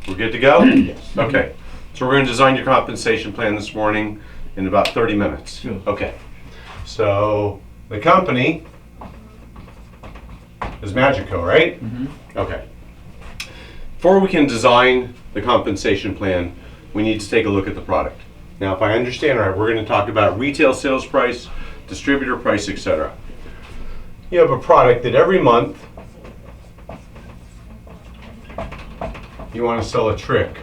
We're good to go? Yes. Okay. So we're going to design your compensation plan this morning in about 30 minutes. Sure. Okay. So the company is Magico, right? Okay. Before we can design the compensation plan, we need to take a look at the product. Now, if I understand right, we're going to talk about retail sales price, distributor price, etc. You have a product that every month you want to sell a trick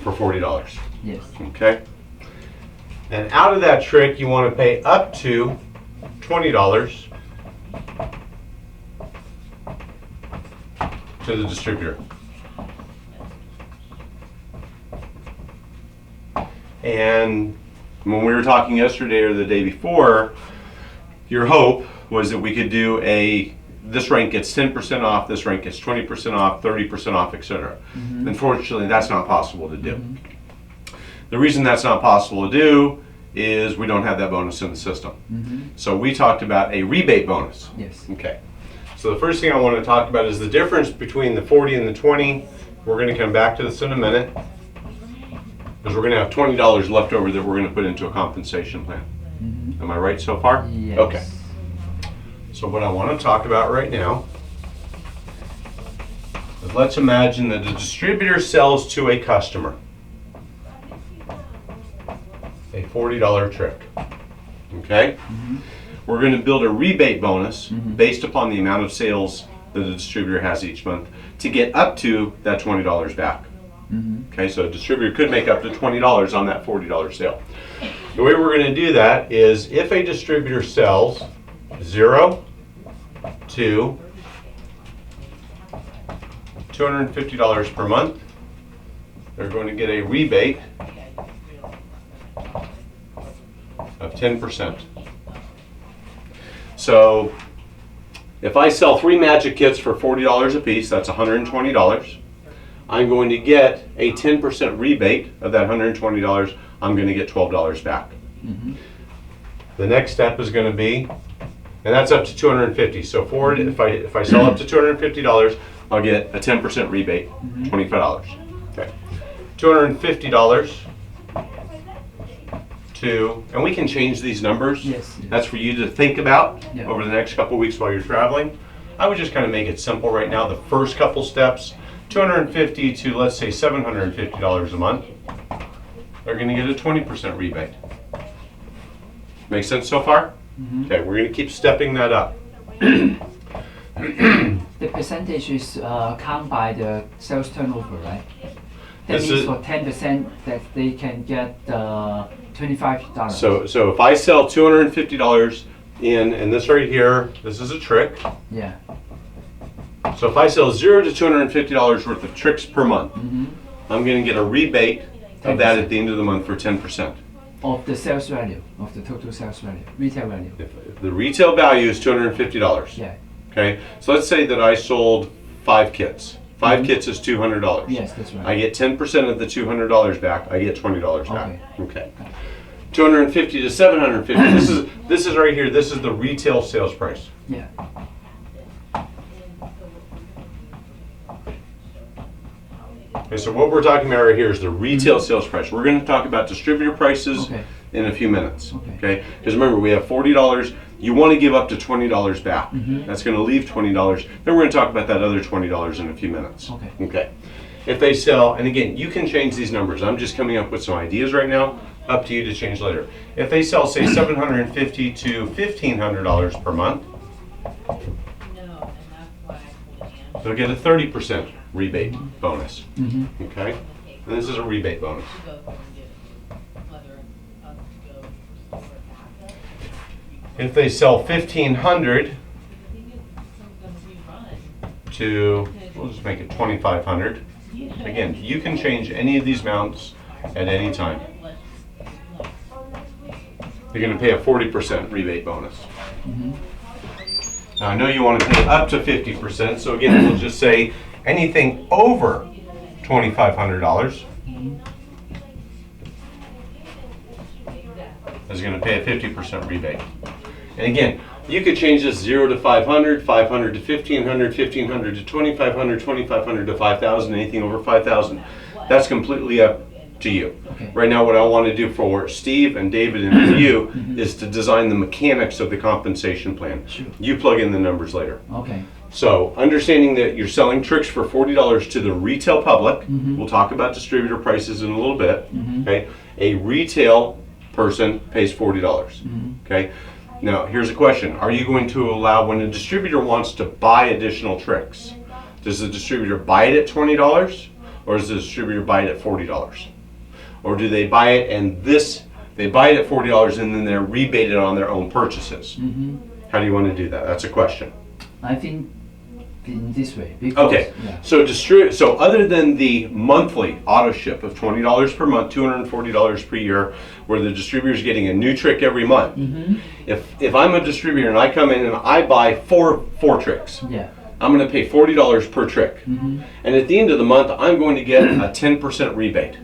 for $40. Yes. Okay? And out of that trick, you want to pay up to $20 to the distributor. And when we were talking yesterday or the day before, your hope was that we could do this rank gets 10% off, this rank gets 20% off, 30% off, etc. Unfortunately, that's not possible to do. The reason that's not possible to do is we don't have that bonus in the system. So we talked about a rebate bonus. Yes. Okay. So the first thing I want to talk about is the difference between the 40 and the 20. We're going to come back to this in a minute, because we're going to have $20 left over that we're going to put into a compensation plan. Am I right so far? Yes. Okay. So what I want to talk about right now is, let's imagine that a distributor sells to a customer a $40 trick. Okay? We're going to build a rebate bonus based upon the amount of sales that the distributor has each month to get up to that $20 back. Okay, so a distributor could make up to $20 on that $40 sale. The way we're going to do that is, if a distributor sells 0 to $250 per month, they're going to get a rebate of 10%. So if I sell 3 magic kits for $40 a piece, that's $120. I'm going to get a 10% rebate of that $120. I'm going to get $12 back. The next step is going to be, and that's up to $250. So forward, if I sell up to $250, I'll get a 10% rebate, $25. Okay, $250 to, and we can change these numbers. Yes. That's for you to think about Yeah. over the next couple weeks while you're traveling. I would just kind of make it simple right now. The first couple steps, $250 to, let's say, $750 a month, they're going to get a 20% rebate. Make sense so far? Okay, we're going to keep stepping that up. The percentage is count by the sales turnover, right? That This means is- for 10% that they can get $25. So if I sell $250 in, and this right here, this is a trick. Yeah. So if I sell 0 to $250 worth of tricks per month, I'm going to get a rebate of that at the end of the month for 10%. Of the sales value, of the total sales value, retail value. If the retail value is $250. Yeah. Okay, so let's say that I sold 5 kits. 5 kits is $200. Yes, that's right. I get 10% of the $200 back. I get $20 back. Okay. 250 to 750. This is right here. This is the retail sales price. Yeah. Okay, so what we're talking about right here is the retail sales price. We're going to talk about distributor prices in a few minutes. Okay? Because remember, we have $40. You want to give up to $20 back. That's going to leave $20. Then we're going to talk about that other $20 in a few minutes. Okay. If they sell, and again, you can change these numbers. I'm just coming up with some ideas right now. Up to you to change later. If they sell, say, $750 to $1,500 per month, they'll get a 30% rebate bonus. Okay? And this is a rebate bonus. If they sell $1,500 to, we'll just make it $2,500. Again, you can change any of these amounts at any time. You're going to pay a 40% rebate bonus. Now, I know you want to pay up to 50%, so again, we'll just say anything over $2,500 is going to pay a 50% rebate. And again, You could change this 0 to 500, 500 to 1500, 1500 to 2500, 2500 to 5000, anything over 5000. That's completely up to you. Okay. Right now, what I want to do for Steve and David and for you is to design the mechanics of the compensation plan. Sure. You plug in the numbers later. Okay. So, understanding that you're selling tricks for $40 to the retail public, we'll talk about distributor prices in a little bit. Okay, a retail person pays $40. Okay, now here's a question: are you going to allow, when a distributor wants to buy additional tricks, does the distributor buy it at $20, or does the distributor buy it at $40, or do they buy it and they buy it at $40 and then they're rebated on their own purchases? How do you want to do that? That's a question. I think in this way. Because, Okay, yeah. so other than the monthly auto ship of $20 per month, $240 per year, where the distributor is getting a new trick every month, if I'm a distributor and I come in and I buy four tricks, Yeah. I'm going to pay $40 per trick, and at the end of the month I'm going to get a 10% rebate.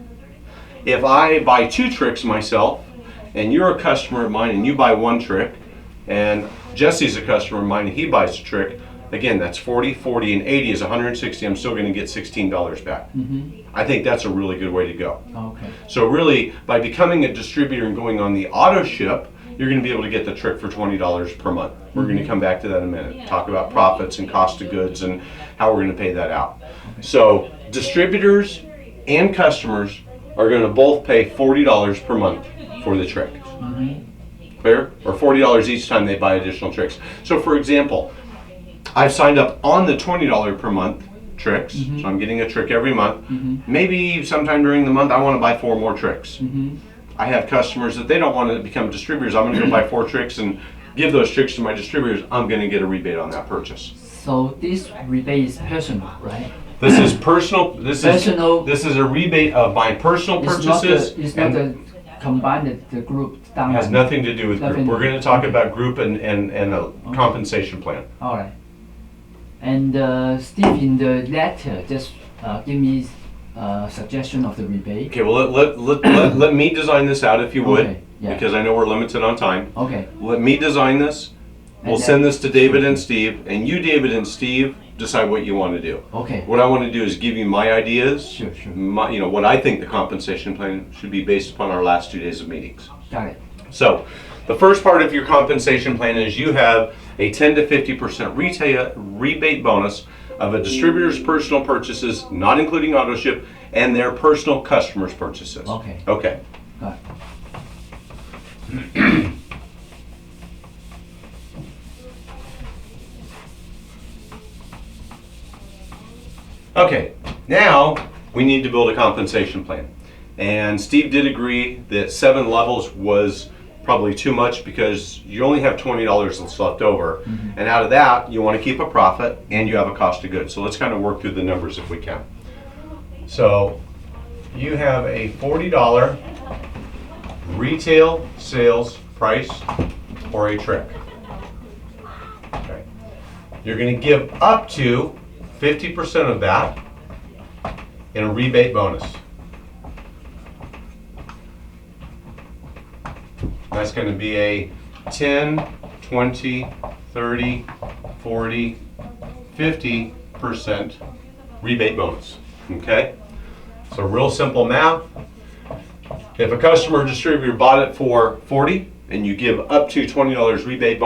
If I buy 2 tricks myself, and you're a customer of mine and you buy 1 trick, and Jesse's a customer of mine and he buys a trick, again, that's 40, 40, and 80 is 160. I'm still going to get $16 back. I think that's a really good way to go. Okay. So really, by becoming a distributor and going on the auto ship, you're going to be able to get the trick for $20 per month. We're going to come back to that in a minute. Talk about profits and cost of goods and how we're going to pay that out. So distributors and customers are going to both pay $40 per month for the trick. Clear? Or $40 each time they buy additional tricks. So for example, I've signed up on the $20 per month tricks, so I'm getting a trick every month. Maybe sometime during the month I want to buy 4 more tricks. I have customers that they don't want to become distributors. I'm going to go buy 4 tricks and give those tricks to my distributors. I'm going to get a rebate on that purchase. So this rebate is personal, right? This is personal. This is a rebate of my personal purchases. It's not the combined the group down. It has nothing to do with group. We're going to talk about group and a compensation plan. All right. And Steve, in the letter, just give me a suggestion of the rebate. Okay, well, let me design this out if you would, Okay, yeah. because I know we're limited on time. Okay. Let me design this. We'll And send then- this to David and Steve, and you, David and Steve, decide what you want to do. Okay. What I want to do is give you my ideas, Sure. what I think the compensation plan should be based upon our last 2 days of meetings. Got it. So, the first part of your compensation plan is you have a 10 to 50% retail rebate bonus of a distributor's personal purchases, not including auto ship, and their personal customers' purchases. Okay. Okay. Got it. Okay, now we need to build a compensation plan. And Steve did agree that 7 levels was probably too much because you only have $20 that's left over. And out of that, you want to keep a profit and you have a cost of goods. So let's kind of work through the numbers if we can. So you have a $40 retail sales price for a trick. Okay. You're going to give up to 50% of that in a rebate bonus. That's going to be a 10, 20, 30, 40, 50% rebate bonus. Okay? So real simple math. If a customer or distributor bought it for $40 and you give up to $20 rebate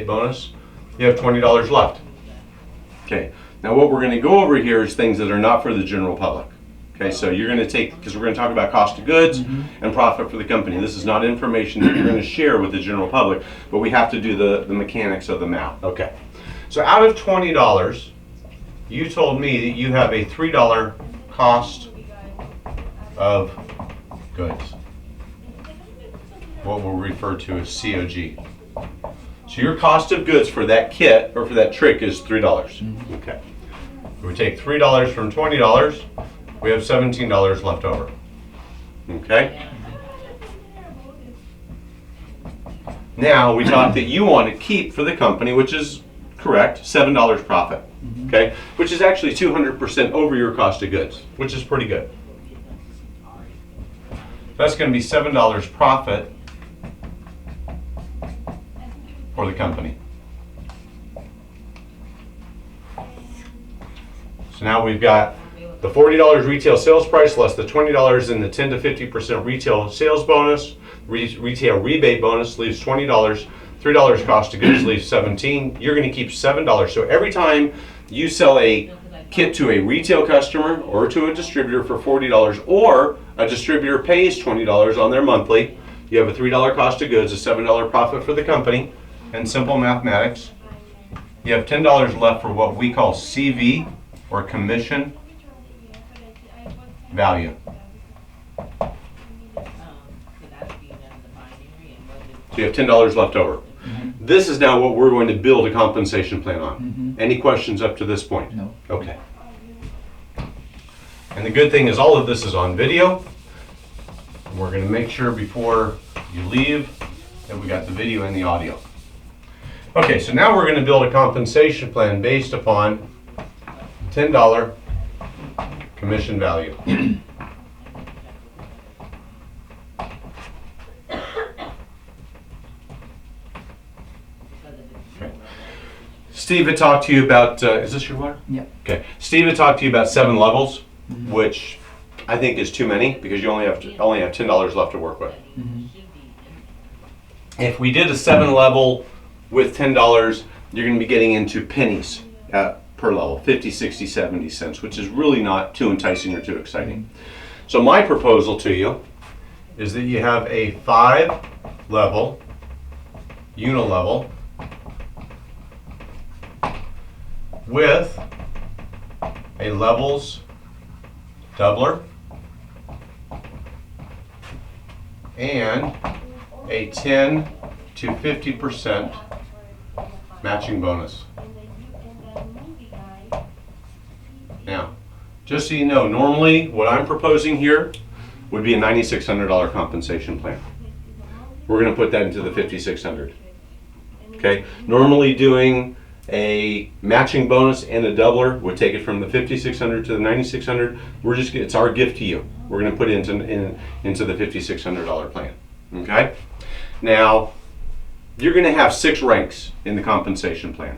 bonus, you have $20 left. Okay, now what we're going to go over here is things that are not for the general public. Okay, so you're going to take, because we're going to talk about cost of goods and profit for the company. This is not information that you're going to share with the general public, but we have to do the mechanics of the math. Okay, so out of $20, you told me that you have a $3 cost of goods. What we'll refer to as COG. So your cost of goods for that kit or for that trick is $3. Okay. If we take $3 from $20, we have $17 left over. Okay. Now we talked that you want to keep for the company, which is correct, $7 profit. Okay, which is actually 200% over your cost of goods, which is pretty good. That's going to be $7 profit for the company. So now we've got the $40 retail sales price less the $20 in the 10 to 50% retail sales bonus. Retail rebate bonus leaves $20. $3 cost of goods leaves $17. You're going to keep $7. So every time you sell a kit to a retail customer or to a distributor for $40, or a distributor pays $20 on their monthly, you have a $3 cost of goods, a $7 profit for the company, and simple mathematics. You have $10 left for what we call CV, or commission value. So you have $10 left over. This is now what we're going to build a compensation plan on. Any questions up to this point? No. Okay. And the good thing is all of this is on video. And we're going to make sure before you leave that we got the video and the audio. Okay, so now we're going to build a compensation plan based upon $10 commission value. Steve had talked to you about, is this your water? Yeah. Okay. Steve had talked to you about 7 levels, which I think is too many because you only have $10 left to work with. If we did a 7 level with $10, you're going to be getting into pennies per level, 50, 60, 70 cents, which is really not too enticing or too exciting. So my proposal to you is that you have a 5 level, unilevel, with a levels doubler and a 10 to 50% matching bonus. Now, just so you know, normally what I'm proposing here would be a $9,600 compensation plan. We're going to put that into the $5,600. Okay, normally doing a matching bonus and a doubler would take it from the $5,600 to the $9,600. It's our gift to you. We're going to put it into the $5,600 plan. Okay. Now, you're going to have 6 ranks in the compensation plan,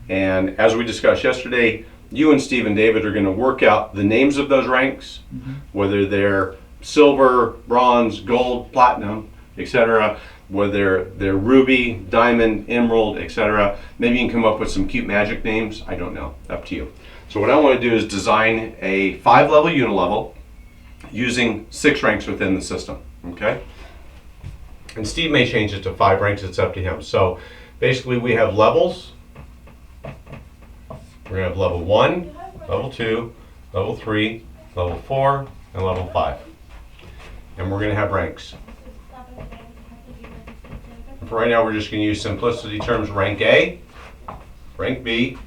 and as we discussed yesterday, you and Steve and David are going to work out the names of those ranks, whether they're silver, bronze, gold, platinum, etc. Whether they're ruby, diamond, emerald, etc. Maybe you can come up with some cute magic names. I don't know. Up to you. So what I want to do is design a 5-level unilevel using 6 ranks within the system. Okay? And Steve may change it to 5 ranks. It's up to him. So basically we have levels. We're going to have level 1, level 2, level 3, level 4, and level 5. And we're going to have ranks. For right now, we're just going to use simplicity terms: rank A, rank B,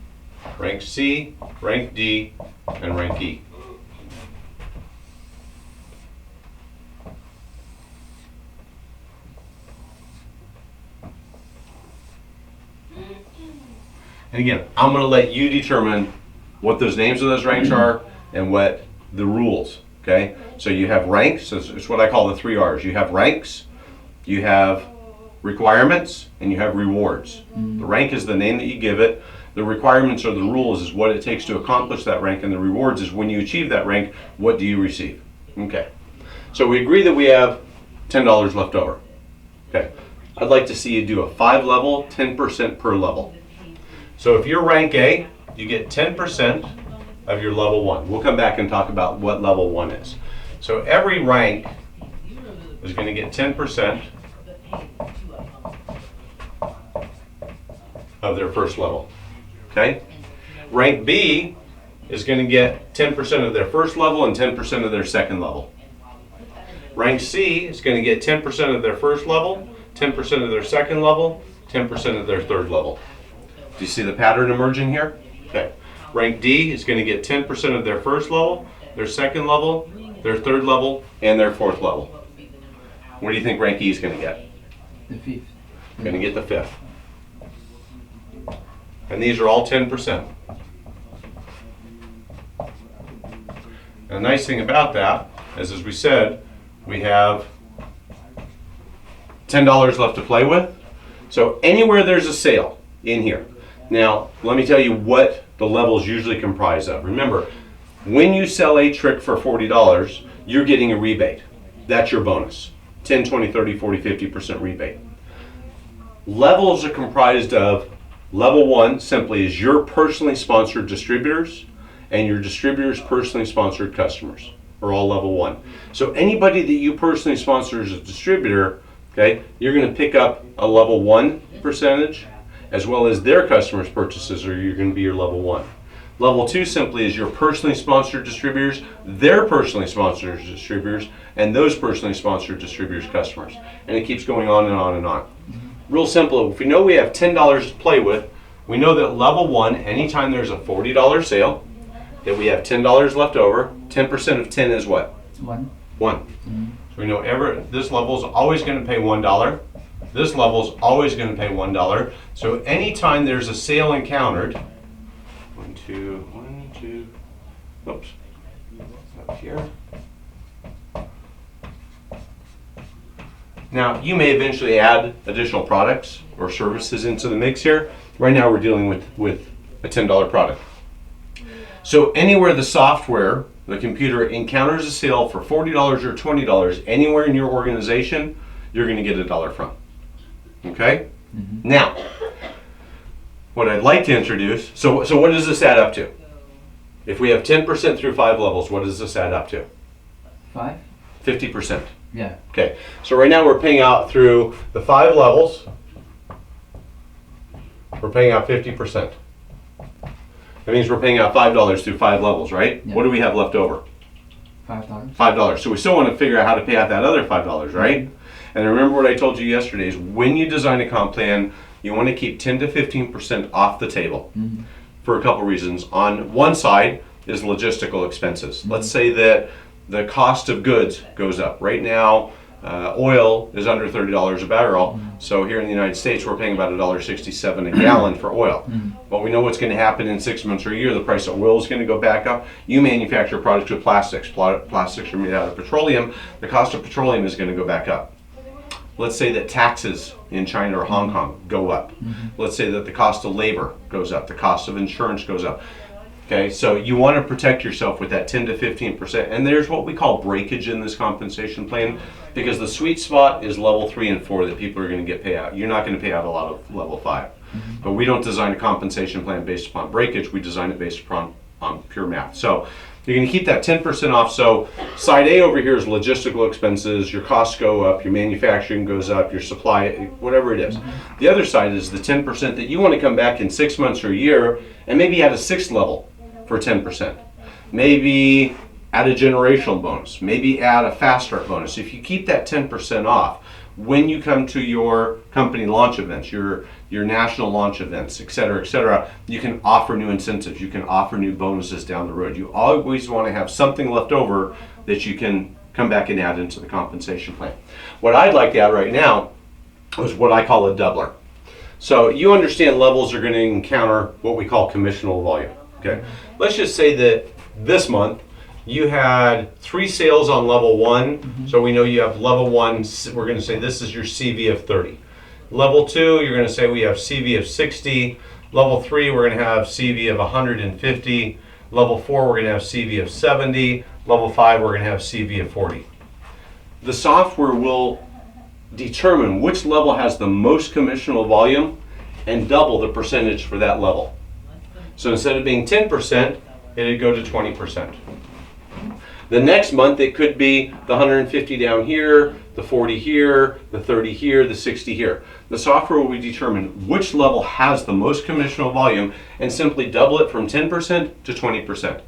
rank C, rank D, and rank E. And again, I'm going to let you determine what those names of those ranks are and what the rules. Okay? So you have ranks. It's what I call the 3 R's. You have ranks, you have requirements, and you have rewards. The rank is the name that you give it. The requirements or the rules is what it takes to accomplish that rank, and the rewards is when you achieve that rank, what do you receive? Okay. So we agree that we have $10 left over. Okay. I'd like to see you do a 5-level, 10% per level. So if you're rank A, you get 10% of your level 1. We'll come back and talk about what level 1 is. So every rank is going to get 10% of their first level. Okay? Rank B is going to get 10% of their first level and 10% of their second level. Rank C is going to get 10% of their first level, 10% of their second level, 10% of their third level. Do you see the pattern emerging here? Okay. Rank D is going to get 10% of their first level, their second level, their third level, and their fourth level. What do you think rank E is going to get? The 5th. Going to get the 5th. And these are all 10%. And the nice thing about that is, as we said, we have $10 left to play with. So anywhere there's a sale in here. Now, let me tell you what the levels usually comprise of. Remember, when you sell a trick for $40, you're getting a rebate. That's your bonus. 10, 20, 30, 40, 50% rebate. Levels are comprised of level 1 simply is your personally sponsored distributors and your distributors' personally sponsored customers are all level 1. So anybody that you personally sponsor as a distributor, okay, you're going to pick up a level 1 percentage as well as their customers' purchases, or you're going to be your level 1. Level 2 simply is your personally sponsored distributors, their personally sponsored distributors, and those personally sponsored distributors' customers. And it keeps going on and on and on. Real simple, if we know we have $10 to play with, we know that level 1, anytime there's a $40 sale, that we have $10 left over. 10% of 10 is what? 1. 1. So we know this level is always going to pay $1. This level is always going to pay $1. So anytime there's a sale encountered, one, two, oops, up here. Now, you may eventually add additional products or services into the mix here. Right now, we're dealing with a $10 product. So anywhere the software, the computer encounters a sale for $40 or $20, anywhere in your organization, you're going to get $1 from. Okay? Mm-hmm. Now, what I'd like to introduce, so what does this add up to? If we have 10% through 5 levels, what does this add up to? 5? 50%. Yeah. Okay, so right now we're paying out through the 5 levels, we're paying out 50%. That means we're paying out $5 through 5 levels, right? Yeah. What do we have left over? $5. $5. So we still want to figure out how to pay out that other $5, right? And remember what I told you yesterday is when you design a comp plan, you want to keep 10 to 15% off the table for a couple reasons. On one side is logistical expenses. Let's say that the cost of goods goes up. Right now, oil is under $30 a barrel. So here in the United States, we're paying about $1.67 a gallon for oil. But we know what's going to happen in 6 months or a year. The price of oil is going to go back up. You manufacture products with plastics. Plastics are made out of petroleum. The cost of petroleum is going to go back up. Let's say that taxes in China or Hong Kong go up. Let's say that the cost of labor goes up. The cost of insurance goes up. Okay, so you want to protect yourself with that 10 to 15%. And there's what we call breakage in this compensation plan, because the sweet spot is level 3 and 4 that people are going to get paid out. You're not going to pay out a lot of level 5. But we don't design a compensation plan based upon breakage. We design it based upon pure math. So you're going to keep that 10% off. So side A over here is logistical expenses. Your costs go up, your manufacturing goes up, your supply, whatever it is. The other side is the 10% that you want to come back in 6 months or a year and maybe add a 6th level for 10%. Maybe add a generational bonus. Maybe add a fast start bonus. If you keep that 10% off, when you come to your company launch events, your national launch events, et cetera, you can offer new incentives. You can offer new bonuses down the road. You always want to have something left over that you can come back and add into the compensation plan. What I'd like to add right now is what I call a doubler. So you understand levels are going to encounter what we call commissionable volume. Okay, let's just say that this month you had 3 sales on level 1, so we know you have level 1, we're going to say this is your CV of 30. Level 2, you're going to say we have CV of 60. Level 3, we're going to have CV of 150. Level 4, we're going to have CV of 70. Level 5, we're going to have CV of 40. The software will determine which level has the most commissionable volume and double the percentage for that level. So instead of being 10%, it'd go to 20%. The next month, it could be the 150 down here, the 40 here, the 30 here, the 60 here. The software will determine which level has the most commissionable volume and simply double it from 10% to 20%.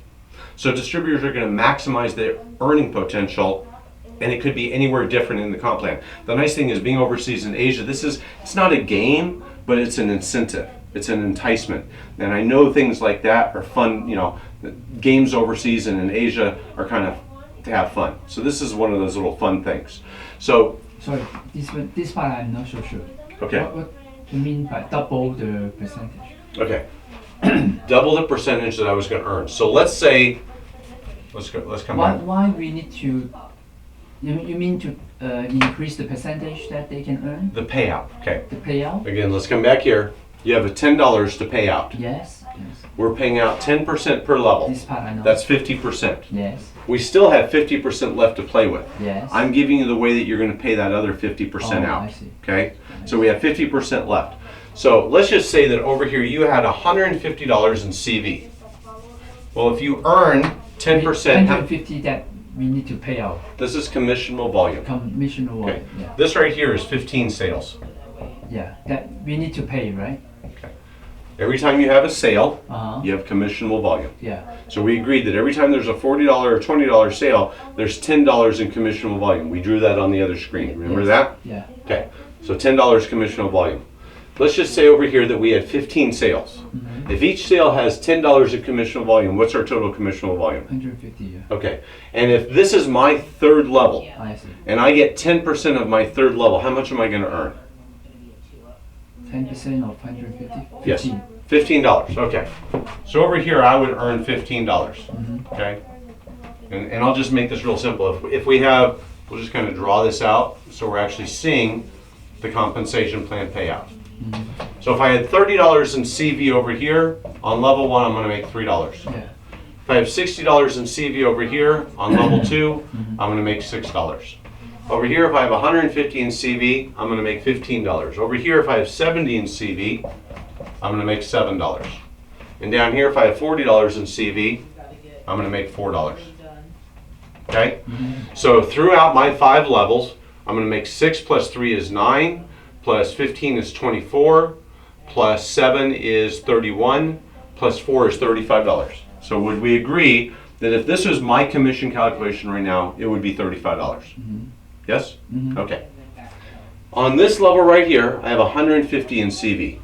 So distributors are going to maximize their earning potential, and it could be anywhere different in the comp plan. The nice thing is being overseas in Asia, it's not a game, but it's an incentive. It's an enticement. And I know things like that are fun, games overseas and in Asia are kind of to have fun. So this is one of those little fun things. So sorry, this part I'm not so sure. Okay. What do you mean by double the percentage? Okay. Double the percentage that I was going to earn. So let's say, let's come back. Why we need to? You mean to increase the percentage that they can earn? The payout. Okay. The payout? Again, let's come back here. You have a $10 to pay out. Yes. We're paying out 10% per level. This part I know. That's 50%. Yes. We still have 50% left to play with. Yes. I'm giving you the way that you're going to pay that other 50% out. I see. Okay? So we have 50% left. So let's just say that over here you had $150 in CV. Well, if you earn 10%, 150 that we need to pay out. this is commissionable volume. Commissionable. Okay. Yeah. This right here is 15 sales. Yeah. That we need to pay, right? Okay. Every time you have a sale, Uh-huh. you have commissionable volume. Yeah. So we agreed that every time there's a $40 or $20 sale, there's $10 in commissionable volume. We drew that on the other screen. Remember Yes. that? Yeah. Okay. So $10 commissionable volume. Let's just say over here that we had 15 sales. Mm-hmm. If each sale has $10 in commissionable volume, what's our total commissionable volume? 150. Yeah. Okay. And if this is my third level, I see. and I get 10% of my third level, how much am I going to earn? 10% of 150. Yes. 15. $15. Okay. So over here I would earn $15. Mm-hmm. Okay. And I'll just make this real simple. If we have, we'll just kind of draw this out so we're actually seeing the compensation plan payout. Mm-hmm. So if I had $30 in CV over here, on level 1 I'm going to make $3. Yeah. If I have $60 in CV over here, on level 2 I'm going to make $6. Over here if I have 150 in CV, I'm going to make $15. Over here if I have 70 in CV, I'm going to make $7. And down here if I have $40 in CV, I'm going to make $4. Okay? So throughout my 5 levels, I'm going to make 6 plus 3 is 9, plus 15 is 24, plus 7 is 31, plus 4 is $35. So would we agree that if this was my commission calculation right now, it would be $35? Mm-hmm. Yes? Mm-hmm. Okay. On this level right here, I have 150 in CV,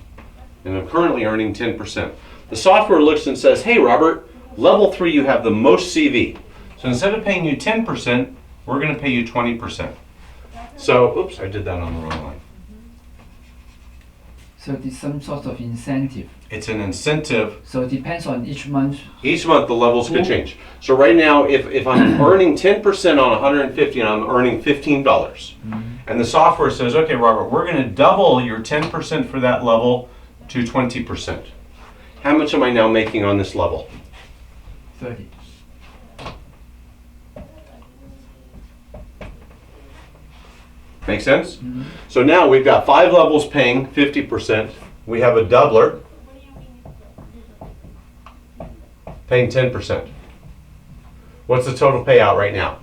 and I'm currently earning 10%. The software looks and says, hey Robert, level 3 you have the most CV. So instead of paying you 10%, we're going to pay you 20%. So, oops, I did that on the wrong line. So there's some sort of incentive. It's an incentive. So it depends on each month. Each month the levels could change. So right now, if I'm earning 10% on 150 and I'm earning $15, and the software says, okay Robert, we're going to double your 10% for that level to 20%. How much am I now making on this level? 30. Make sense? So now we've got 5 levels paying 50%. We have a doubler paying 10%. What's the total payout right now?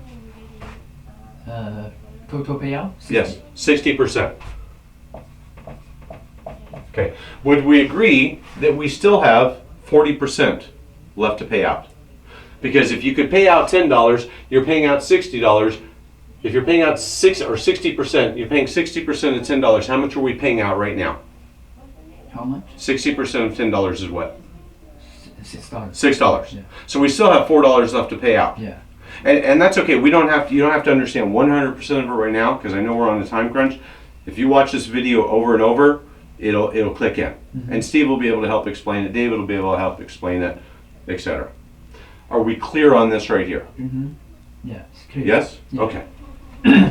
Total payout? 60. Yes, 60%. Okay. Would we agree that we still have 40% left to pay out? Because if you could pay out $10, you're paying out $60. If you're paying out 6 or 60%, you're paying 60% of $10. How much are we paying out right now? How much? 60% of $10 is what? $6. $6. Yeah. So we still have $4 left to pay out. Yeah. And that's okay. You don't have to understand 100% of it right now because I know we're on a time crunch. If you watch this video over and over, it'll click in. And Steve will be able to help explain it. David will be able to help explain it, etc. Are we clear on this right here? Mm-hmm. Yeah, it's clear. Yes? Yeah. Okay.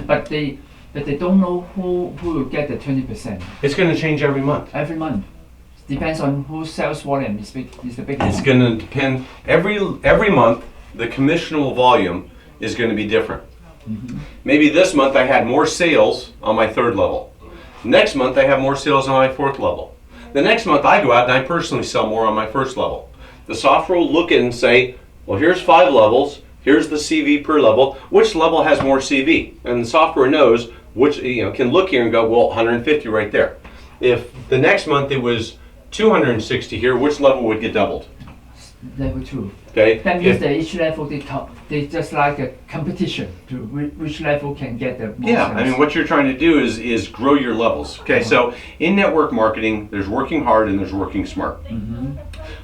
But they don't know who will get the 20%. It's going to change every month. Every month. Depends on whose sales volume is the biggest. It's going to depend. Every month, the commissionable volume is going to be different. Maybe this month I had more sales on my 3rd level. Next month I have more sales on my 4th level. The next month I go out and I personally sell more on my 1st level. The software will look at it and say, well, here's 5 levels. Here's the CV per level. Which level has more CV? And the software knows which, can look here and go, well, 150 right there. If the next month it was 260 here, which level would get doubled? Level 2. Okay. That means that each level they just like a competition to which level can get the most Yeah, sales. I mean, what you're trying to do is grow your levels. Okay, so in network marketing, there's working hard and there's working smart.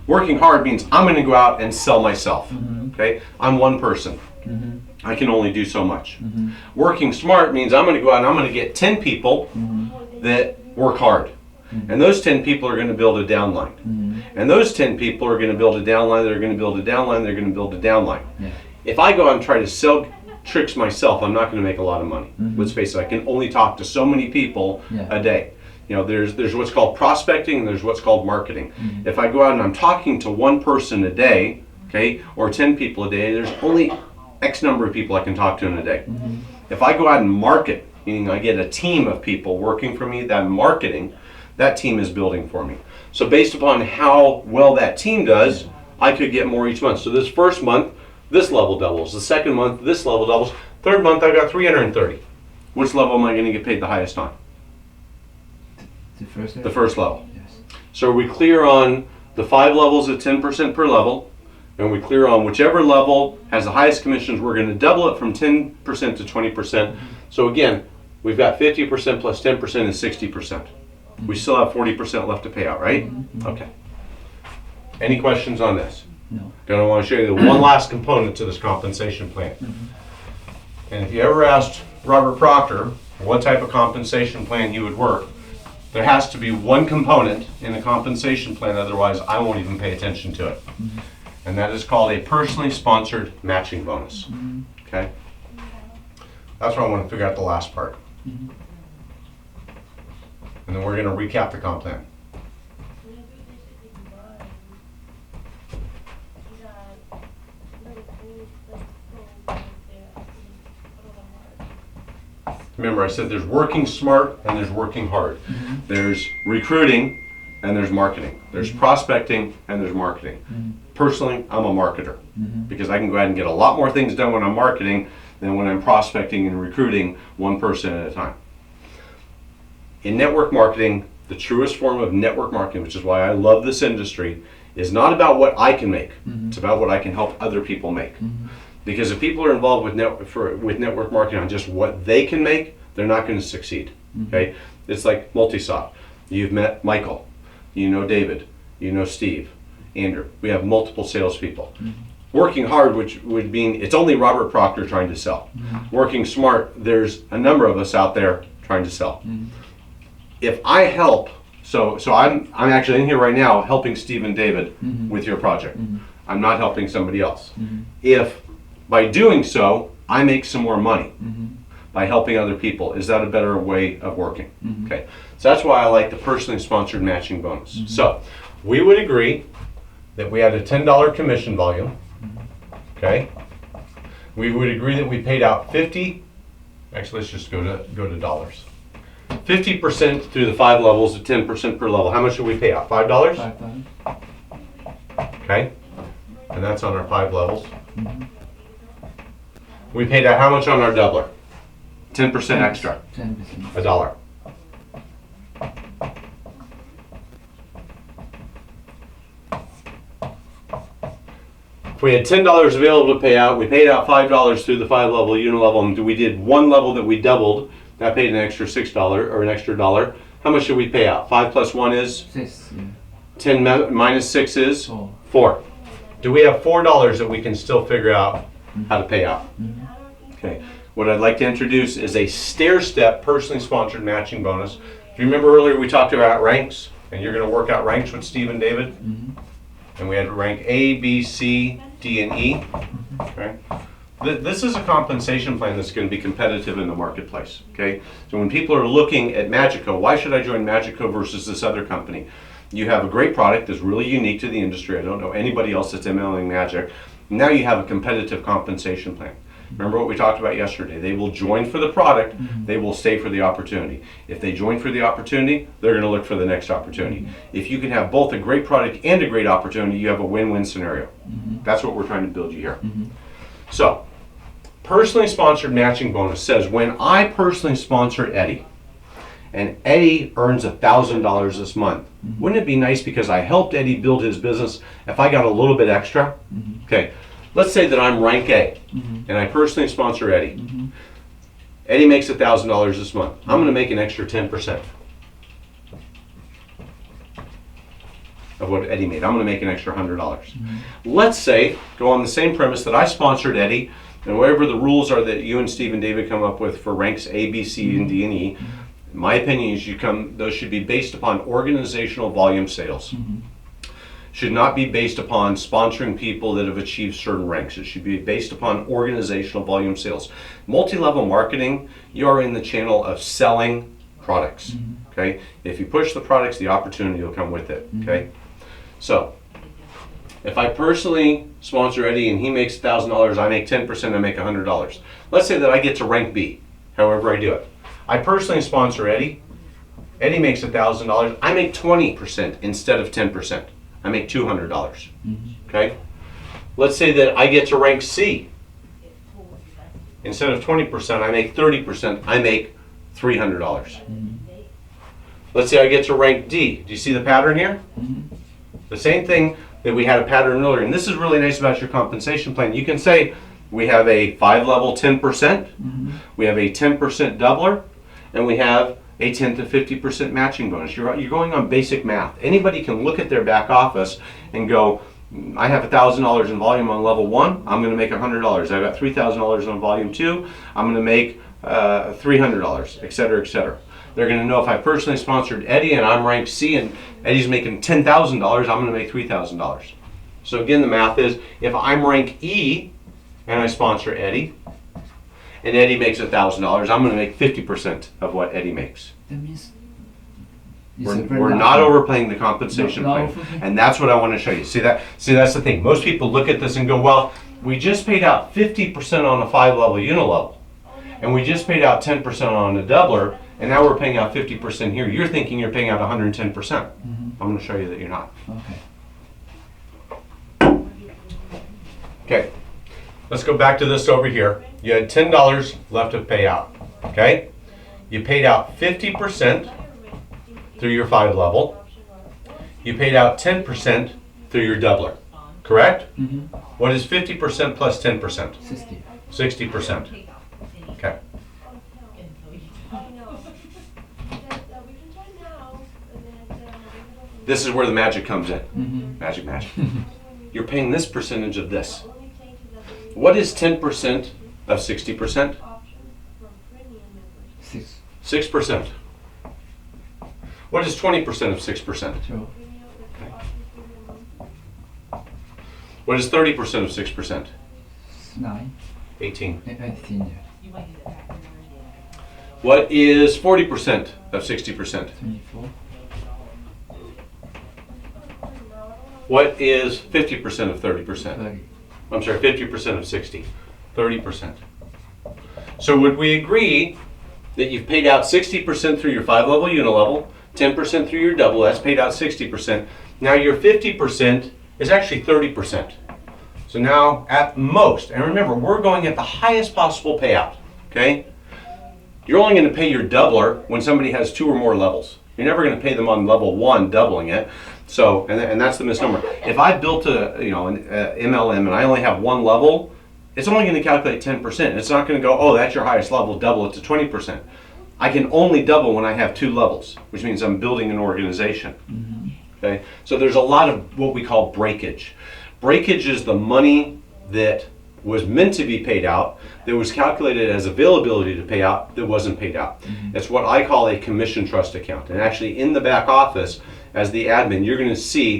Working hard means I'm going to go out and sell myself. Okay, I'm one person. I can only do so much. Working smart means I'm going to go out and I'm going to get 10 people that work hard. And those 10 people are going to build a downline. And those 10 people are going to build a downline, they're going to build a downline, they're going to build a downline. Yeah. If I go out and try to sell tricks myself, I'm not going to make a lot of money. Let's face it, I can only talk to so many people a day. You know, there's what's called prospecting and there's what's called marketing. If I go out and I'm talking to one person a day, okay, or 10 people a day, there's only X number of people I can talk to in a day. If I go out and market, meaning I get a team of people working for me, that marketing, that team is building for me. So based upon how well that team does, I could get more each month. So this first month, this level doubles. The second month, this level doubles. Third month, I got 330. Which level am I going to get paid the highest on? The first level. Yes. So are we clear on the 5 levels at 10% per level? And we clear on whichever level has the highest commissions, we're going to double it from 10% to 20%. So again, we've got 50% plus 10% is 60%. We still have 40% left to pay out, right? Okay. Any questions on this? No. Then I want to show you the one last component to this compensation plan. And if you ever asked Robert Proctor what type of compensation plan he would work, there has to be one component in a compensation plan, otherwise I won't even pay attention to it. And that is called a personally sponsored matching bonus. Okay? That's where I want to figure out the last part. And then we're going to recap the comp plan. Remember, I said there's working smart and there's working hard. There's recruiting and there's marketing. There's prospecting and there's marketing. Personally, I'm a marketer because I can go ahead and get a lot more things done when I'm marketing than when I'm prospecting and recruiting one person at a time. In network marketing, the truest form of network marketing, which is why I love this industry, is not about what I can make. It's about what I can help other people make. Because if people are involved with network marketing on just what they can make, they're not going to succeed. Okay, it's like MultiSoft. You've met Michael, you know David, you know Steve, Andrew. We have multiple salespeople. Working hard, which would mean it's only Robert Proctor trying to sell. Working smart, there's a number of us out there trying to sell. If I help, so I'm actually in here right now helping Steve and David with your project. I'm not helping somebody else. If by doing so, I make some more money by helping other people. Is that a better way of working? Okay, so that's why I like the personally sponsored matching bonus. So we would agree that we had a $10 commission volume. Okay, we would agree that we paid out 50. Actually, let's just go to dollars. 50% through the 5 levels at 10% per level. How much did we pay out? $5? $5. Okay, and that's on our 5 levels. We paid out how much on our doubler? 10% extra. 10%. $1. If we had $10 available to pay out, we paid out $5 through the 5 level unilevel, and we did one level that we doubled. That paid an extra $6 or an extra $1. How much should we pay out? 5 plus 1 is? 6. 10 minus 6 is? 4. 4. Do we have $4 that we can still figure out how to pay out? Okay. What I'd like to introduce is a stair-step personally sponsored matching bonus. Do you remember earlier we talked about ranks? And you're going to work out ranks with Steve and David? And we had rank A, B, C, D, and E. Okay. This is a compensation plan that's going to be competitive in the marketplace. Okay. So when people are looking at Magico, why should I join Magico versus this other company? You have a great product that's really unique to the industry. I don't know anybody else that's MLMing Magic. Now you have a competitive compensation plan. Remember what we talked about yesterday. They will join for the product, they will stay for the opportunity. If they join for the opportunity, they're going to look for the next opportunity. If you can have both a great product and a great opportunity, you have a win-win scenario. That's what we're trying to build you here. So, personally sponsored matching bonus says when I personally sponsor Eddie, and Eddie earns $1,000 this month, wouldn't it be nice because I helped Eddie build his business if I got a little bit extra? Okay. Let's say that I'm rank A, and I personally sponsor Eddie. Eddie makes $1,000 this month. I'm going to make an extra 10% of what Eddie made. I'm going to make an extra $100. Let's say, go on the same premise that I sponsored Eddie, and whatever the rules are that you and Steve and David come up with for ranks A, B, C, and D, and E, my opinion is those should be based upon organizational volume sales. should not be based upon sponsoring people that have achieved certain ranks. It should be based upon organizational volume sales. Multi-level marketing, you are in the channel of selling products. Okay? If you push the products, the opportunity will come with it. Okay? So, if I personally sponsor Eddie and he makes $1,000, I make 10%, I make $100. Let's say that I get to rank B, however I do it. I personally sponsor Eddie. Eddie makes $1,000. I make 20% instead of 10%. I make $200. Okay? Let's say that I get to rank C. Instead of 20%, I make 30%. I make $300. Let's say I get to rank D. Do you see the pattern here? The same thing that we had a pattern earlier. And this is really nice about your compensation plan. You can say we have a 5-level 10%, we have a 10% doubler, and we have a 10 to 50% matching bonus. You're going on basic math. Anybody can look at their back office and go, I have $1,000 in volume on level 1, I'm going to make $100. I've got $3,000 on volume 2, I'm going to make $300, et cetera, et cetera. They're going to know if I personally sponsored Eddie and I'm ranked C and Eddie's making $10,000, I'm going to make $3,000. So again, the math is, if I'm rank E and I sponsor Eddie, and Eddie makes $1,000, I'm going to make 50% of what Eddie makes. That means we're not overplaying the compensation plan, and that's what I want to show you. See, that's the thing. Most people look at this and go, well, we just paid out 50% on a 5-level unilevel, and we just paid out 10% on a doubler, and now we're paying out 50% here. You're thinking you're paying out 110%. I'm going to show you that you're not. Okay. Let's go back to this over here. You had $10 left to pay out. Okay? You paid out 50% through your 5-level. You paid out 10% through your doubler. Correct? What is 50% plus 10%? 60. 60%. Okay. This is where the magic comes in. Magic. You're paying this percentage of this. What is 10% of 60%? 6%. What is 20% of 6%? 2. What is 30% of 6%? 9. 18. 18. What is 40% of 60%? 24. What is 50% of 30%? 30. I'm sorry, 50% of 60. 30%. So would we agree that you've paid out 60% through your 5-level unilevel, 10% through your double, that's paid out 60%. Now your 50% is actually 30%. So now at most, and remember, we're going at the highest possible payout, okay? You're only going to pay your doubler when somebody has 2 or more levels. You're never going to pay them on level 1 doubling it. So, and that's the misnomer. If I built an MLM and I only have 1 level, it's only going to calculate 10%. It's not going to go, oh, that's your highest level, double it to 20%. I can only double when I have 2 levels, which means I'm building an organization. Okay? So there's a lot of what we call breakage. Breakage is the money that was meant to be paid out, that was calculated as availability to pay out, that wasn't paid out. It's what I call a commission trust account. And actually in the back office, as the admin, you're going to see